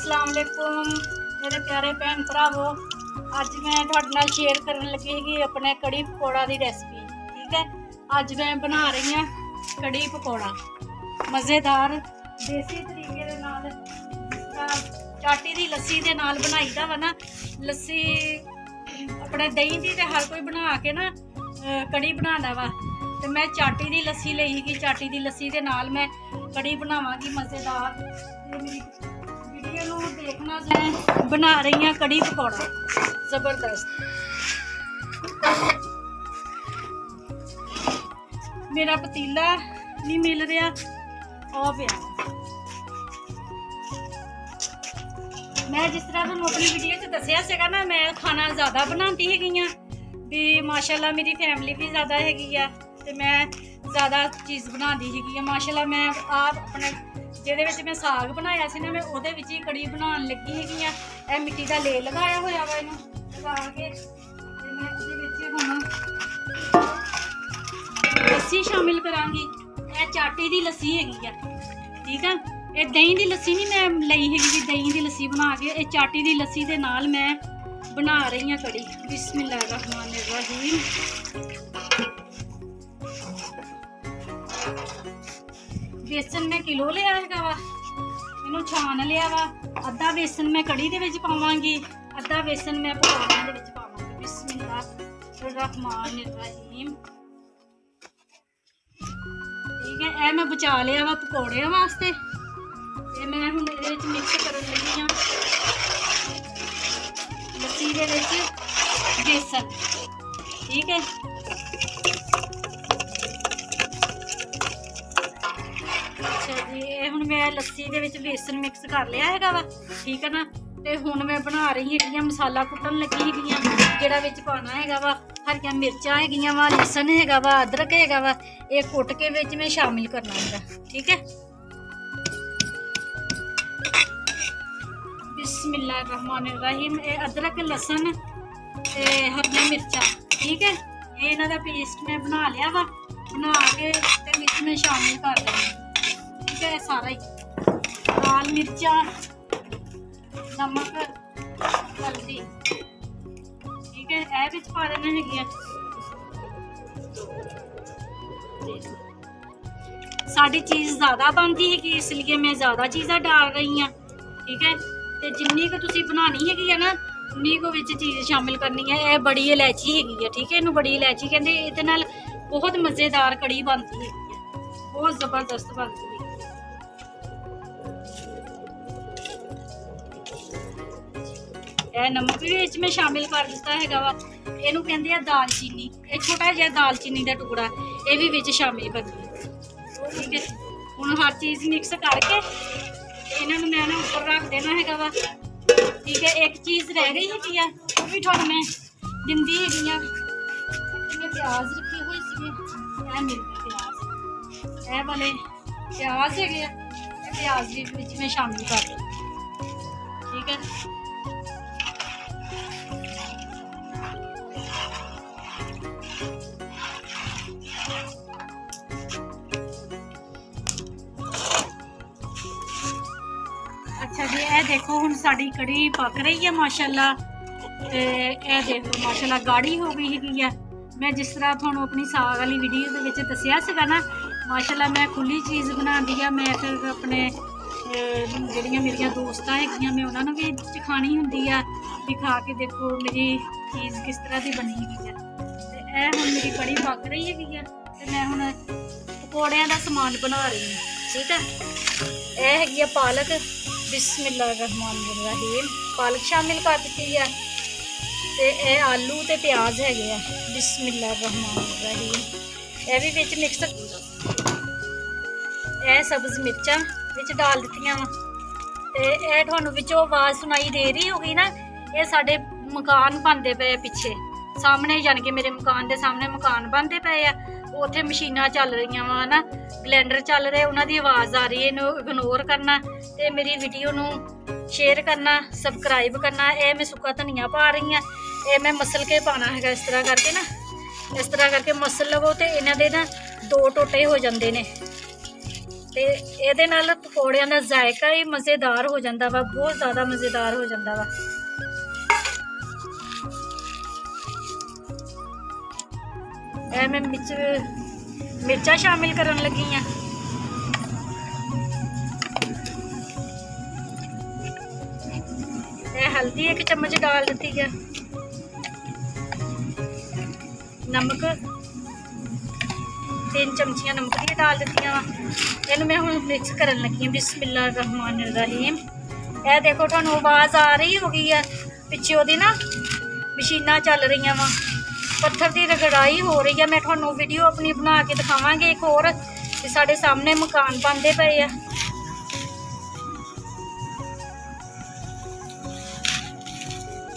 अस्सलाम वालेकुम मेरे प्यारे भैन भरावो। अज मैं तुहाडे नाल शेयर करन लगी कि अपने कड़ी पकौड़ा की रेसिपी। ठीक है, अज मैं बना रही हाँ कड़ी पकौड़ा मज़ेदार देसी तरीके दे नाल। चाटी की लस्सी के नाल बनाईदा वा ना। लस्सी अपने दही की तो हर कोई बना के ना कड़ी बनाना वा, तो मैं चाटी की लस्सी लई कि चाटी की लस्सी के नाल मैं कड़ी बनावांगी मज़ेदार। मेरी वीडियो नूं देखना, मैं बना रही हाँ कड़ी पकौड़ा जबरदस्त। मेरा पतीला नहीं मिल रहा, आ पिया। मैं जिस तरह तुहानूं अपनी वीडियो च दस्सिया सीगा ना, मैं खाना ज़्यादा बनाती हैगी हाँ भी माशाल्लाह मेरी फैमिली भी ज़्यादा हैगी आ, ते मैं ज़्यादा चीज़ बनाती हैगी। माशाल्लाह मैं आप अपने ਜਿਹਦੇ ਵਿੱਚ मैं साग बनाया ਸੀ ना, मैं ਉਹਦੇ ਵਿੱਚ ਹੀ कड़ी बनाने लगी हैगी आ। ਇਹ ਮਿੱਟੀ ਦਾ ਲੇ ਲਗਾਇਆ ਹੋਇਆ ਵਾ, ਇਹਨੂੰ ਲਗਾ ਕੇ ਤੇ ਮੈਂ ਇਹਦੇ ਵਿੱਚ ਹੁਣ ਲੱਸੀ ਸ਼ਾਮਿਲ ਕਰਾਂਗੀ। ਇਹ ਚਾਟੀ ਦੀ ਲੱਸੀ ਹੈਗੀ ਆ, ਠੀਕ ਆ। ਇਹ ਦਹੀਂ ਦੀ ਲੱਸੀ ਨਹੀਂ ਮੈਂ ਲਈ ਹੈਗੀ ਵੀ ਦਹੀਂ ਦੀ ਲੱਸੀ ਬਣਾ ਕੇ, ਇਹ ਚਾਟੀ ਦੀ ਲੱਸੀ ਦੇ ਨਾਲ मैं बना रही हाँ कड़ी। बिस्मिल्लाहिर्रहमानिर्रहीम। बेसन मैं किलो लिया है वा, इनू छान लिया वा। अद्धा बेसन मैं कड़ी दे विच पावांगी, अद्धा बेसन मैं पकौड़ियां दे विच पावांगी। बिस्मिल्लाहिर्रहमानिर्रहीम। ठीक है, ए मैं बचा लिया वा पकौड़ियां वास्ते। ये मैं हुण इहदे विच मिक्स करन लगी हां लस्सी दे विच बेसन। ठीक है, ਹੁਣ मैं लस्सी ਦੇ ਵਿੱਚ बेसन मिक्स कर लिया हैगा वा। ठीक है ना, ਤੇ ਹੁਣ मैं बना रही ਹੈਗੀ मसाला कुटन लगी हैगी ਜਿਹੜਾ ਵਿੱਚ ਪਾਣਾ ਹੈਗਾ ਵਾ। ਹਰੀਆਂ ਮਿਰਚਾਂ ਹੈਗੀਆਂ ਵਾ, ਲਸਣ ਹੈਗਾ ਵਾ, ਅਦਰਕ ਹੈਗਾ ਵਾ, ਇਹ ਕੁੱਟ ਕੇ ਵਿੱਚ मैं शामिल करना हैगा। ठीक है, बिस्मिल्लाहिर्रहमानिर्रहीम। ये अदरक लसन ते हरियां मिर्चां, ठीक है, ये इन्हां दा पेस्ट मैं बना लिया वा। बना के ते विच मैं शामिल कर देना। ठीक है, सारा ही लाल मिर्चा, नमक, हल्दी। ठीक है, यह विच पा देना है। साड़ी चीज़ ज़्यादा बनती है इसलिए मैं ज़्यादा चीज़ां डाल रही हाँ। ठीक है, तो जिन्नी को तुसी बनानी है ना उन्नी को विच चीज़ शामिल करनी है। यह बड़ी इलायची हैगी है। ठीक है, इनू बड़ी इलायची कहते। इहदे नाल बहुत मज़ेदार कड़ी बनती है, बहुत ज़बरदस्त बनती है। नमक भी विच मैं शामिल कर दिता है वा। इनू कहते हैं दालचीनी, ये छोटा जिहा दालचीनी का टुकड़ा, ये भी विच शामिल कर दिया। ठीक है, हुण हर चीज़ मिक्स करके इन्होंने मैं ना ऊपर रख देना है वा। ठीक है, एक चीज़ रह गई है वो भी थोड़ा मैं दिंदी है। मैं प्याज रखी हुई सी, मिल गए प्याज, यह वाले प्याज है, प्याज भी विच मैं शामिल कर दूँ। ठीक है, अच्छा जी, यह देखो हुण साड़ी कड़ी पक रही है माशाल्लाह। ते यह देखो माशाल्लाह गाढ़ी हो गई है। मैं जिस तरह तुहानूं अपनी साग वाली वीडियो दे विच दस्सिया सीगा ना, माशाल्लाह मैं खुली चीज़ बनाती है। मैं फिर अपने जिहड़ियां मेरियां दोस्तां हैगियां मैं उन्होंने भी चखानी हुंदी है भी खा के देखो मेरी चीज़ किस तरह की बनी हुई है। ते यह हुण मेरी कड़ी पक रही है ते मैं हुण पकौड़ियां दा समान बना रही हूँ। ठीक है, यह हैगी है पालक। बिस्मिल्लाहिर्रहमानिर्रहीम। पालक शामिल कर दी है, ते यह आलू ते प्याज है। बिस्मिल्लाहिर्रहमानिर्रहीम। यह भी विच मिक्स, यह सब्ज़ मिर्चां विच डाल दित्तियां वा। ते यह तुहानूं विचों आवाज़ सुनाई दे रही होगी ना, ये साडे मकान बनते पे पिछे सामने, यानी कि मेरे मकान के सामने मकान बनते पे आ। उत्थे मशीनां चल रही वा ना, ब्लैंडर चल रहे, उन्हों की आवाज़ आ रही है। इनू इग्नोर करना ते मेरी वीडियो नू शेयर करना, सबसक्राइब करना। यह मैं सुक्का धनिया पा रही हाँ, यह मैं मसल के पाना है इस तरह करके ना। इस तरह करके मसल लवो तो इन्हों के ना दो टोटे हो जाते हैं। ਤੇ ਇਹਦੇ ਨਾਲ ਪਕੌੜਿਆਂ ਦਾ ਜ਼ਾਇਕਾ ਹੀ ਮਜ਼ੇਦਾਰ ਹੋ ਜਾਂਦਾ ਵਾ, ਬਹੁਤ ਜ਼ਿਆਦਾ ਮਜ਼ੇਦਾਰ ਹੋ ਜਾਂਦਾ ਵਾ। ਇਹ ਮੈਂ ਮਿਰਚਾਂ ਸ਼ਾਮਿਲ ਕਰਨ ਲੱਗੀ ਆ। ਇਹ ਹਲਦੀ 1 चम्मच डाल ਦਿੱਤੀ ਹੈ, ਨਮਕ 3 ਚਮਚੀਆਂ ਨਮਕ ਦੀਆਂ डाल ਦਿੱਤੀਆਂ ਵਾ। ਇਹਨੂੰ ਮੈਂ ਹੁਣ ਮਿਕਸ ਕਰਨ ਲੱਗੀ ਹਾਂ। ਬਿਸਮਿल्लाह रहमान रहीम। ਇਹ ਦੇਖੋ ਤੁਹਾਨੂੰ ਆਵਾਜ਼ ਆ ਰਹੀ ਹੋਗੀ ਆ ਪਿੱਛੇ, ਉਹਦੀ ਨਾ ਮਸ਼ੀਨਾਂ ਚੱਲ ਰਹੀਆਂ ਵਾ, ਪੱਥਰ ਦੀ ਰਗੜਾਈ ਹੋ ਰਹੀ ਹੈ। ਮੈਂ ਤੁਹਾਨੂੰ ਵੀਡੀਓ ਆਪਣੀ ਬਣਾ ਕੇ ਦਿਖਾਵਾਂਗੀ ਇੱਕ ਹੋਰ, ਤੇ ਸਾਡੇ ਸਾਹਮਣੇ ਮਕਾਨ ਬਣਦੇ ਪਏ ਆ।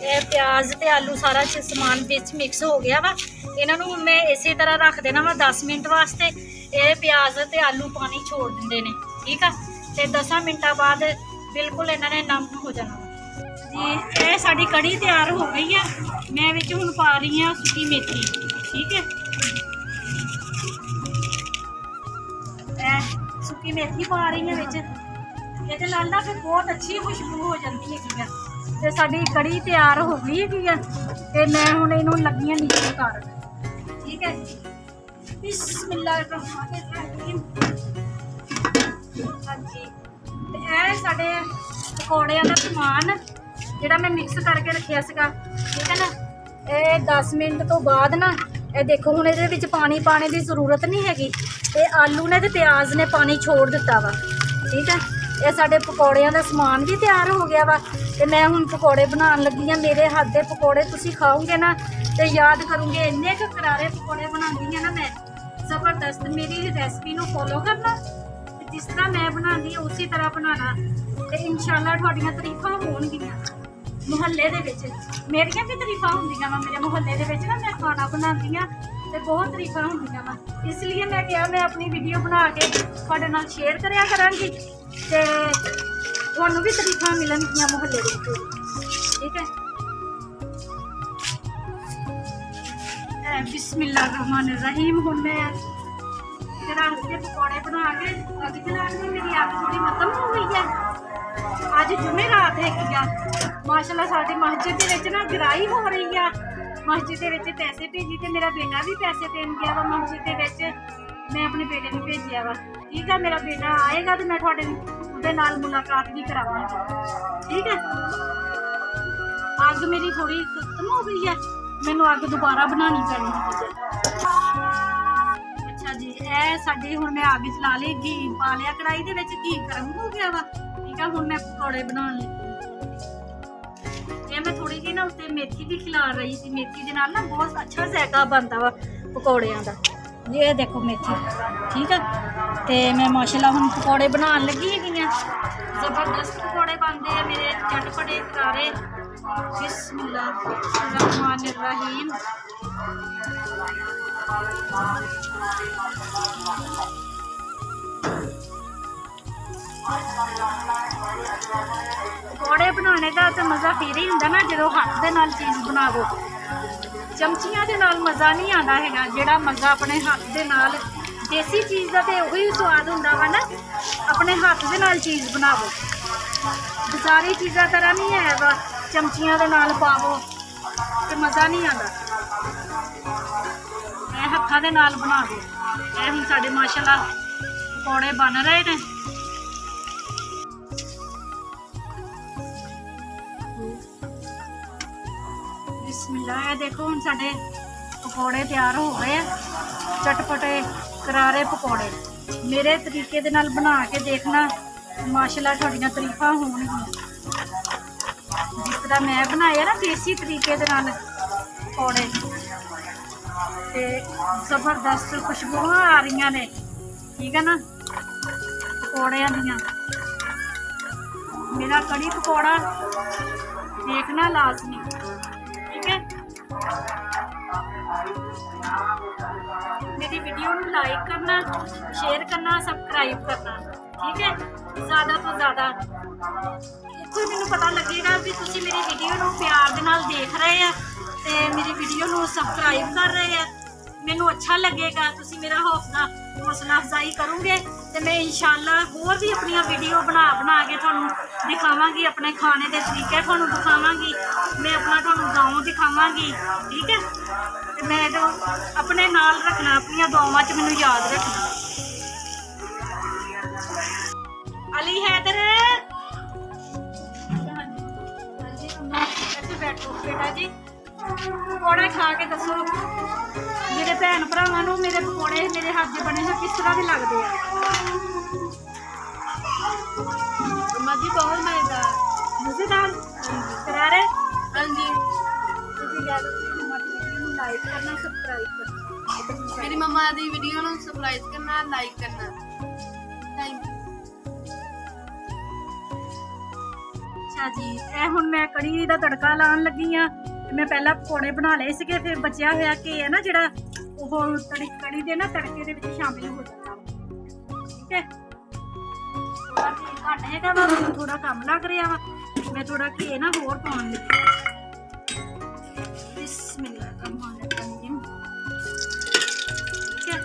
ਇਹ ਪਿਆਜ਼ ਤੇ ਆਲੂ ਸਾਰਾ ਸਮਾਨ ਵਿੱਚ ਮਿਕਸ ਹੋ ਗਿਆ ਵਾ। ਇਹਨਾਂ ਨੂੰ ਮੈਂ ਇਸੇ ਤਰ੍ਹਾਂ ਰੱਖ ਦੇਣਾ ਵਾ 10 ਮਿੰਟ ਵਾਸਤੇ। ਇਹ ਪਿਆਜ਼ ਤੇ ਆਲੂ ਪਾਣੀ ਛੋੜ ਦਿੰਦੇ ਨੇ, ਠੀਕ ਆ। ਤੇ 10 ਮਿੰਟਾਂ ਬਾਅਦ ਬਿਲਕੁਲ ਇਹਨਾਂ ਨੇ ਨਮ ਹੋ ਜਾਣਾ ਜੀ। ਇਹ ਸਾਡੀ ਕੜੀ ਤਿਆਰ ਹੋ ਗਈ ਆ। ਮੈਂ ਵਿੱਚ ਹੁਣ ਪਾ ਰਹੀ ਹਾਂ ਸੁੱਕੀ ਮੇਥੀ, ਠੀਕ ਹੈ। ਇਹ ਸੁੱਕੀ ਮੇਥੀ ਪਾ ਰਹੀ ਹਾਂ ਵਿੱਚ। ਇਹਦੇ ਨਾਲ ਨਾ ਫਿਰ ਬਹੁਤ ਅੱਛੀ ਖੁਸ਼ਬੂ ਹੋ ਜਾਂਦੀ ਹੈਗੀ ਆ। ਤੇ ਸਾਡੀ ਕੜੀ ਤਿਆਰ ਹੋ ਗਈ ਹੈਗੀ ਆ। ਤੇ ਮੈਂ ਹੁਣ ਇਹਨੂੰ ਲੱਗੀਆਂ ਨੀਚੇ ਕਰ, ਠੀਕ ਹੈ। ਬਿਸਮਿल्लाह रहमान रहीम। ਹਾਂਜੀ, ਤੇ ਇਹ ਸਾਡੇ ਪਕੌੜਿਆਂ ਦਾ ਸਮਾਨ ਜਿਹੜਾ ਮੈਂ ਮਿਕਸ ਕਰਕੇ ਰੱਖਿਆ ਸੀਗਾ, ਠੀਕ ਹੈ ਨਾ। ਇਹ 10 ਮਿੰਟ ਤੋਂ ਬਾਅਦ ਨਾ ਇਹ ਦੇਖੋ ਹੁਣ ਇਹਦੇ ਵਿੱਚ ਪਾਣੀ ਪਾਉਣ ਦੀ ਜ਼ਰੂਰਤ ਨਹੀਂ ਹੈਗੀ। ਇਹ ਆਲੂ ਨੇ ਤੇ ਪਿਆਜ਼ ਨੇ ਪਾਣੀ ਛੋੜ ਦਿੱਤਾ ਵਾ, ਠੀਕ ਹੈ। ਇਹ ਸਾਡੇ ਪਕੌੜਿਆਂ ਦਾ ਸਮਾਨ ਵੀ ਤਿਆਰ ਹੋ ਗਿਆ ਵਾ। ਤੇ ਮੈਂ ਹੁਣ ਪਕੌੜੇ ਬਣਾਉਣ ਲੱਗੀ ਹਾਂ। ਮੇਰੇ ਹੱਥ ਦੇ ਪਕੌੜੇ ਤੁਸੀਂ ਖਾਓਗੇ ਨਾ ਤੇ ਯਾਦ ਕਰੋਗੇ, ਇੰਨੇ ਕੁ ਕਰਾਰੇ ਪਕੌੜੇ ਬਣਾਉਂਦੀ ਹਾਂ ਨਾ ਮੈਂ, ਜ਼ਬਰਦਸਤ। ਮੇਰੀ ਰੈਸਪੀ ਨੂੰ ਫੋਲੋ ਕਰਨਾ ਤੇ ਜਿਸ ਤਰ੍ਹਾਂ ਮੈਂ ਬਣਾਉਂਦੀ ਹਾਂ ਉਸੇ ਤਰ੍ਹਾਂ ਬਣਾਉਣਾ, ਤੇ ਇਨਸ਼ਾਅੱਲਾ ਤੁਹਾਡੀਆਂ ਤਾਰੀਫਾਂ ਹੋਣਗੀਆਂ ਮੁਹੱਲੇ ਦੇ ਵਿੱਚ। ਮੇਰੀਆਂ ਵੀ ਤਾਰੀਫਾਂ ਹੁੰਦੀਆਂ ਵਾ ਮੇਰੇ ਮੁਹੱਲੇ ਦੇ ਵਿੱਚ ਨਾ। ਮੈਂ ਖਾਣਾ ਬਣਾਉਂਦੀ ਹਾਂ ਤੇ ਬਹੁਤ ਤਾਰੀਫਾਂ ਹੁੰਦੀਆਂ ਵਾ, ਇਸ ਲਈ ਮੈਂ ਕਿਹਾ ਮੈਂ ਆਪਣੀ ਵੀਡੀਓ ਬਣਾ ਕੇ ਤੁਹਾਡੇ ਨਾਲ ਸ਼ੇਅਰ ਕਰਿਆ ਕਰਾਂਗੀ ਤੇ ਤੁਹਾਨੂੰ ਵੀ ਤਾਰੀਫਾਂ ਮਿਲਣਗੀਆਂ ਮੁਹੱਲੇ ਦੇ ਵਿੱਚ, ਠੀਕ ਹੈ। ਬਿਸਮਿल्लाह रहमान रहीम। ਹੁਣ ਮੈਂ ਰਾਤ ਦੇ ਪਕੌੜੇ ਬਣਾ ਕੇ ਅੱਗ ਜਲਾ ਕੇ, ਮੇਰੀ ਅੱਗ ਥੋੜੀ ਖਤਮ ਹੋ ਗਈ ਹੈ। ਅੱਜ ਜੁਮੇਰਾਤ ਹੈਗੀ ਆ। ਮਾਸ਼ਾਅੱਲਾ ਸਾਡੀ ਮਸਜਿਦ ਦੇ ਵਿੱਚ ਨਾ ਗਰਾਈ ਹੋ ਰਹੀ ਆ। ਮਸਜਿਦ ਦੇ ਵਿੱਚ ਪੈਸੇ ਭੇਜੀ ਤੇ ਮੇਰਾ ਬੇਟਾ ਵੀ ਪੈਸੇ ਦੇਣ ਗਿਆ ਵਾ ਮਸਜਿਦ ਦੇ ਵਿੱਚ। ਮੈਂ ਆਪਣੇ ਬੇਟੇ ਨੂੰ ਭੇਜਿਆ ਵਾ, ਠੀਕ ਹੈ। ਮੇਰਾ ਬੇਟਾ ਆਏਗਾ ਤੇ ਮੈਂ ਤੁਹਾਡੇ ਉਹਦੇ ਨਾਲ ਮੁਲਾਕਾਤ ਵੀ ਕਰਾਵਾਂਗੀ, ਠੀਕ ਹੈ। ਅੱਗ ਮੇਰੀ ਥੋੜੀ ਖਤਮ ਹੋ ਗਈ ਹੈ, ਮੈਨੂੰ ਅੱਗ ਦੁਬਾਰਾ ਬਣਾਉਣੀ ਪੈਣੀ ਹੈ। ਅੱਛਾ ਜੀ, ਇਹ ਸਾਡੀ ਹੁਣ ਮੈਂ ਅੱਗ ਚਲਾ ਲਈ, ਘੀ ਪਾ ਲਿਆ ਕੜਾਈ ਦੇ ਵਿੱਚ, ਘੀ ਗਰਮ ਹੋ ਗਿਆ ਵਾ, ਠੀਕ ਆ। ਹੁਣ ਮੈਂ ਪਕੌੜੇ ਬਣਾਉਣ ਲੱਗੀ। ਇਹ ਮੈਂ ਥੋੜੀ ਜਿਹੀ ਨਾ ਉੱਤੇ ਮੇਥੀ ਵੀ ਖਿਲਾਰ ਰਹੀ ਸੀ। ਮੇਥੀ ਦੇ ਨਾਲ ਨਾ ਬਹੁਤ ਅੱਛਾ ਜ਼ਾਇਕਾ ਬਣਦਾ ਵਾ ਪਕੌੜਿਆਂ ਦਾ। ਇਹ ਦੇਖੋ ਮੇਥੀ, ਠੀਕ ਹੈ। ਤੇ ਮੈਂ ਮਾਸ਼ਾਅੱਲਾ ਹੁਣ ਪਕੌੜੇ ਬਣਾਉਣ ਲੱਗੀ ਹੈਗੀ ਆ। ਜ਼ਬਰਦਸਤ ਪਕੌੜੇ ਬਣਦੇ ਆ ਮੇਰੇ, ਚਟਪਟੇ ਕਰਾਰੇ। ਬਿਸਮਿल्लाह रहमान रहीम। पकौड़े बनाने का तो मज़ा फिर ही होंदा ना जो हाथ दे नाल चीज़ बनावो। चमचियां दे नाल मज़ा नहीं आता है, जिहड़ा मज़ा अपने हाथ दे नाल देसी चीज़ का तो वही स्वाद होंदा वा ना। अपने हाथ दे नाल चीज़ बनावो, बाजारी चीज़ां तरह नहीं है वा चमचियां दे नाल पावो तो मज़ा नहीं आता। मैं हत्थां दे नाल बना दो। ये हुण साडे माशाअल्लाह पकौड़े बन रहे ने। बिस्मिल्लाह। देखो हुण साडे पकौड़े तैयार हो गए हैं, चटपटे करारे पकौड़े। मेरे तरीके दे नाल बना के देखना, माशाअल्लाह तुहाडीआं तारीफां होणगीआं। जिस तरह मैं बनाए ना देसी तरीके दे नाल पकौड़े, ते जबरदस्त खुशबूआं आ रही ने, ठीक है ना पकौड़ियां दियां। मेरा कड़ी पकौड़ा देखना लाजमी, ठीक है। मेरी वीडियो को लाइक करना, शेयर करना, सब्सक्राइब करना, ठीक है। ज़्यादा तो ज़्यादा कोई मैनू पता लगेगा भी तुसी मेरी वीडियो को प्यार दे नाल देख रहे हैं ते मेरी वीडियो को सब्सक्राइब कर रहे हैं। मैनू अच्छा लगेगा, तुसी मेरा हौसला अफजाई करोगे ਤੇ ਮੈਂ ਇਨਸ਼ਾਅੱਲਾ ਹੋਰ ਵੀ ਆਪਣੀਆਂ ਵੀਡੀਓ ਬਣਾ ਕੇ ਤੁਹਾਨੂੰ ਦਿਖਾਵਾਂਗੀ, ਆਪਣੇ ਖਾਣੇ ਦੇ ਤਰੀਕੇ ਤੁਹਾਨੂੰ ਦਿਖਾਵਾਂਗੀ, ਮੈਂ ਆਪਣਾ ਤੁਹਾਨੂੰ ਗਾਉਂ ਦਿਖਾਵਾਂਗੀ। ਠੀਕ ਹੈ, ਤੇ ਮੈਂ ਤਾਂ ਆਪਣੇ ਨਾਲ ਰੱਖਣਾ, ਆਪਣੀਆਂ ਦੁਆਵਾਂ 'ਚ ਮੈਨੂੰ ਯਾਦ ਰੱਖਣਾ। ਅਲੀ ਹੈਦਰ, ਹਾਂਜੀ ਮੰਮਾ ਇੱਥੇ ਬੈਠੋ ਬੇਟਾ ਜੀ। ਪਕੌੜੇ ਖਾ ਕੇ ਦੱਸੋ ਮੇਰੇ ਭੈਣ ਭਰਾਵਾਂ ਨੂੰ ਮੇਰੇ ਪਕੌੜੇ ਮੇਰੇ ਹੱਥ ਦੇ ਬਣੇ ਹੋਏ ਕਿਸ ਤਰ੍ਹਾਂ ਦੇ ਲੱਗਦੇ ਆ। ਮੰਮਾ ਜੀ ਬਹੁਤ ਮਜ਼ੇਦਾਰ ਕਰਾਰੇ। ਹਾਂਜੀ ਤੁਸੀਂ ਯਾਦ ਮੰਮਾ ਦੀ ਵੀਡੀਓ ਨੂੰ ਲਾਈਕ ਕਰਨਾ, ਸਬਸਕ੍ਰਾਈਬ ਕਰਨਾ, ਮੇਰੀ ਮੰਮਾ ਦੀ ਵੀਡੀਓ ਨੂੰ ਸਬਸਕ੍ਰਾਈਬ ਕਰਨਾ, ਲਾਈਕ ਕਰਨਾ। Thank you. ਅੱਛਾ ਜੀ, ਇਹ ਹੁਣ ਮੈਂ ਕੜੀ ਦਾ ਤੜਕਾ ਲਾਉਣ ਲੱਗੀ ਆ। ਮੈਂ ਪਹਿਲਾਂ ਪਕੌੜੇ ਬਣਾ ਲਏ ਸੀਗੇ, ਫਿਰ ਬਚਿਆ ਹੋਇਆ ਘੇ ਹੈ ਨਾ ਜਿਹੜਾ, ਉਹ ਕੜੀ ਦੇ ਨਾ ਤੜਕੇ ਦੇ ਵਿੱਚ ਸ਼ਾਮਿਲ ਹੋ ਜਾਂਦਾ। ਠੀਕ ਹੈ, ਥੋੜਾ ਘੱਟ ਹੈਗਾ ਵਾ, ਮੈਨੂੰ ਥੋੜਾ ਕੰਮ ਲੱਗ ਰਿਹਾ ਵਾ, ਮੈਂ ਥੋੜਾ ਘੇ ਨਾ ਹੋਰ ਪਾਉਣ ਲੱਗੀ। ਬਿਸਮਿਲ੍ਲਾਹਿਰਰਹਿਮਾਨਿਰਰਹੀਮ। ਠੀਕ ਹੈ,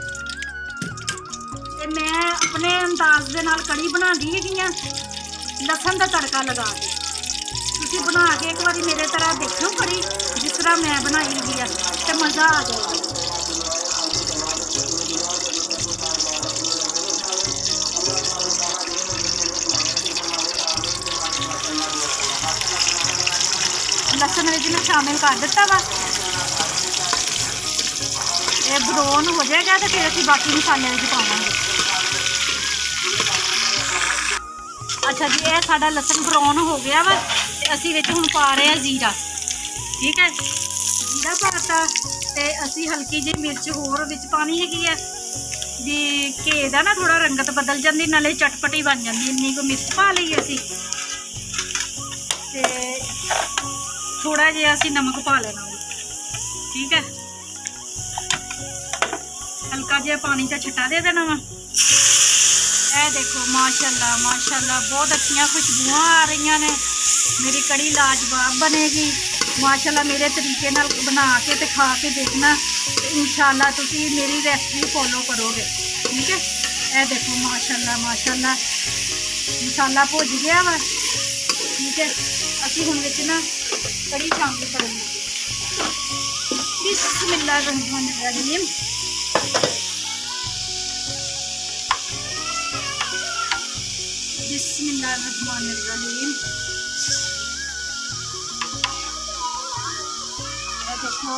ਤੇ ਮੈਂ ਆਪਣੇ ਅੰਦਾਜ਼ ਦੇ ਨਾਲ ਕੜੀ ਬਣਾਉਂਦੀ ਹੈਗੀ ਆ, ਲਸਣ ਦਾ ਤੜਕਾ ਲਗਾ ਕੇ। ਤੁਸੀਂ ਬਣਾ ਕੇ ਇੱਕ ਵਾਰੀ ਮੇਰੇ ਤਰ੍ਹਾਂ ਦੇਖਿਓ ਕੜੀ, ਜਿਸ ਤਰ੍ਹਾਂ ਮੈਂ ਬਣਾਈ ਹੈਗੀ ਆ, ਤੇ ਮਜ਼ਾ ਆ ਜਾਏਗਾ। ਲਸਣ ਵਿੱਚ ਮੈਂ ਸ਼ਾਮਿਲ ਕਰ ਦਿੱਤਾ ਵਾ, ਇਹ ਬਰਾਊਨ ਹੋ ਜਾਏਗਾ ਤੇ ਫਿਰ ਅਸੀਂ ਬਾਕੀ ਮਸਾਲੇ ਵਿੱਚ ਪਾਵਾਂਗੇ। ਅੱਛਾ ਜੀ, ਇਹ ਸਾਡਾ ਲਸਣ ਬਰਾਊਨ ਹੋ ਗਿਆ ਵਾ, ਤੇ ਅਸੀਂ ਵਿੱਚ ਹੁਣ ਪਾ ਰਹੇ ਆ ਜ਼ੀਰਾ। ਠੀਕ ਹੈ, ਜ਼ੀਰਾ ਪਾਤਾ, ਤੇ ਅਸੀਂ ਹਲਕੀ ਜਿਹੀ ਮਿਰਚ ਹੋਰ ਵਿੱਚ ਪਾਣੀ ਹੈਗੀ ਆ ਜੀ। ਘੇ ਦਾ ਨਾ ਥੋੜਾ ਰੰਗਤ ਬਦਲ ਜਾਂਦੀ, ਨਾਲੇ ਚਟਪਟੀ ਬਣ ਜਾਂਦੀ, ਇੰਨੀ ਕੁ ਮਿਰਚ ਪਾ ਲਈ ਅਸੀਂ, ਤੇ ਥੋੜਾ ਜਿਹਾ ਅਸੀਂ ਨਮਕ ਪਾ ਲੈਣਾ। ਠੀਕ ਹੈ, ਹਲਕਾ ਜਿਹਾ ਪਾਣੀ ਦਾ ਛਿੱਟਾ ਦੇ ਦੇਣਾ ਵਾ। ਇਹ ਦੇਖੋ ਮਾਸ਼ਾਅੱਲਾ ਮਾਸ਼ਾਅੱਲਾ, ਬਹੁਤ ਅੱਛੀਆਂ ਖੁਸ਼ਬੂਆਂ ਆ ਰਹੀਆਂ ਨੇ। ਮੇਰੀ ਕੜੀ ਲਾਜਵਾਬ ਬਣੇਗੀ ਮਾਸ਼ਾਅੱਲਾ। ਮੇਰੇ ਤਰੀਕੇ ਨਾਲ ਬਣਾ ਕੇ ਤੇ ਖਾ ਕੇ ਦੇਖਣਾ, ਤੇ ਇਨਸ਼ਾਅੱਲਾ ਤੁਸੀਂ ਮੇਰੀ ਰੈਸਪੀ ਫੋਲੋ ਕਰੋਗੇ। ਠੀਕ ਹੈ, ਇਹ ਦੇਖੋ ਮਾਸ਼ਾਅੱਲਾ ਮਾਸ਼ਾਅੱਲਾ, ਮਸਾਲਾ ਭੁੱਜ ਗਿਆ ਵਾ। ਠੀਕ ਹੈ, ਅਸੀਂ ਹੁਣ ਵਿੱਚ ਨਾ ਕੜੀ ਸ਼ਾਮਿਲ ਕਰਾਂਗੇ। ਬਿਸਮਿਲ੍ਲਾਹਿਰਰਹਿਮਾਨਿਰਰਹੀਮ। बिस्मिल्लाहिर्रहमानिर्रहीम। देखो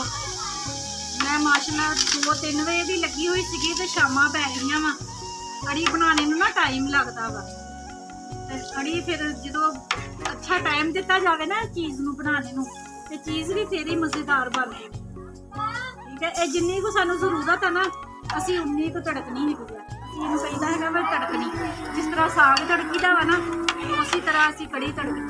मैं माशाल्लाह 2-3 बजे की लगी हुई सी, तो शामां पै गई वा। कड़ी बनाने में ना टाइम लगता वा, कड़ी फिर जो अच्छा टाइम दिता जाए ना चीज़ नूं बनाने नूं, ते चीज़ भी फिर ही मज़ेदार बन गई। ठीक है, ये जिन्नी को सानू जरूरत है ना, असी उन्नी को तड़कनी है। ਇਹਨੂੰ ਕਹਿੰਦਾ ਹੈਗਾ ਵਾ ਤੜਕਣੀ, ਜਿਸ ਤਰ੍ਹਾਂ ਸਾਗ ਤੜਕੀਦਾ ਵਾ ਨਾ, ਉਸੇ ਤਰ੍ਹਾਂ ਅਸੀਂ ਕੜੀ ਤੜਕਣੀ।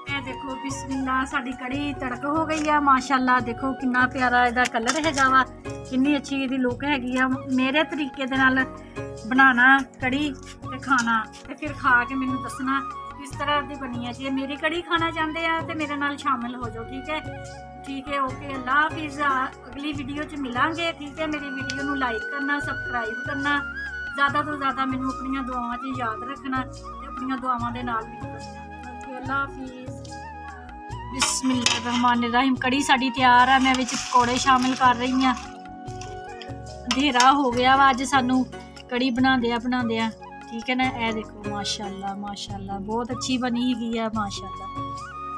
ਇਹ ਦੇਖੋ ਬਿਸਮਿल्लाह, ਸਾਡੀ ਕੜੀ ਤੜਕ ਹੋ ਗਈ ਆ ਮਾਸ਼ਾਅੱਲਾ। ਦੇਖੋ ਕਿੰਨਾ ਪਿਆਰਾ ਇਹਦਾ ਕਲਰ ਹੈਗਾ ਵਾ, ਕਿੰਨੀ ਅੱਛੀ ਇਹਦੀ ਲੁੱਕ ਹੈਗੀ ਆ। ਮੇਰੇ ਤਰੀਕੇ ਦੇ ਨਾਲ ਬਣਾਉਣਾ ਕੜੀ ਤੇ ਖਾਣਾ, ਤੇ ਫਿਰ ਖਾ ਕੇ ਮੈਨੂੰ ਦੱਸਣਾ ਕਿਸ ਤਰ੍ਹਾਂ ਦੀ ਬਣੀ ਹੈ। ਜੇ ਮੇਰੀ ਕੜੀ ਖਾਣਾ ਚਾਹੁੰਦੇ ਆ ਤੇ ਮੇਰੇ ਨਾਲ ਸ਼ਾਮਿਲ ਹੋ ਜਾਓ। ਠੀਕ ਹੈ, ਠੀਕ ਹੈ, ਓਕੇ, ਅੱਲਾ ਹਾਫਿਜ਼। ਅਗਲੀ ਵੀਡੀਓ 'ਚ ਮਿਲਾਂਗੇ। ਠੀਕ ਹੈ, ਮੇਰੀ ਵੀਡੀਓ ਨੂੰ ਲਾਈਕ ਕਰਨਾ, ਸਬਸਕ੍ਰਾਈਬ ਕਰਨਾ, ज़्यादा तो ज़्यादा मैनू अपनियां दुआवां 'च याद रखना ते अपनियां दुआवां दे नाल भी करना। अल्लाह हाफिज़। बिस्मिल्लाहिर्रहमानिर्रहीम। कड़ी साडी तैयार है, मैं विच पकौड़े शामिल कर रही हाँ। अंधेरा हो गया वा अज सानू कड़ी बनांदे। ठीक है ना, ए देखो माशाअल्लाह माशाअल्लाह बहुत अच्छी बनी हैगी है माशाअल्लाह।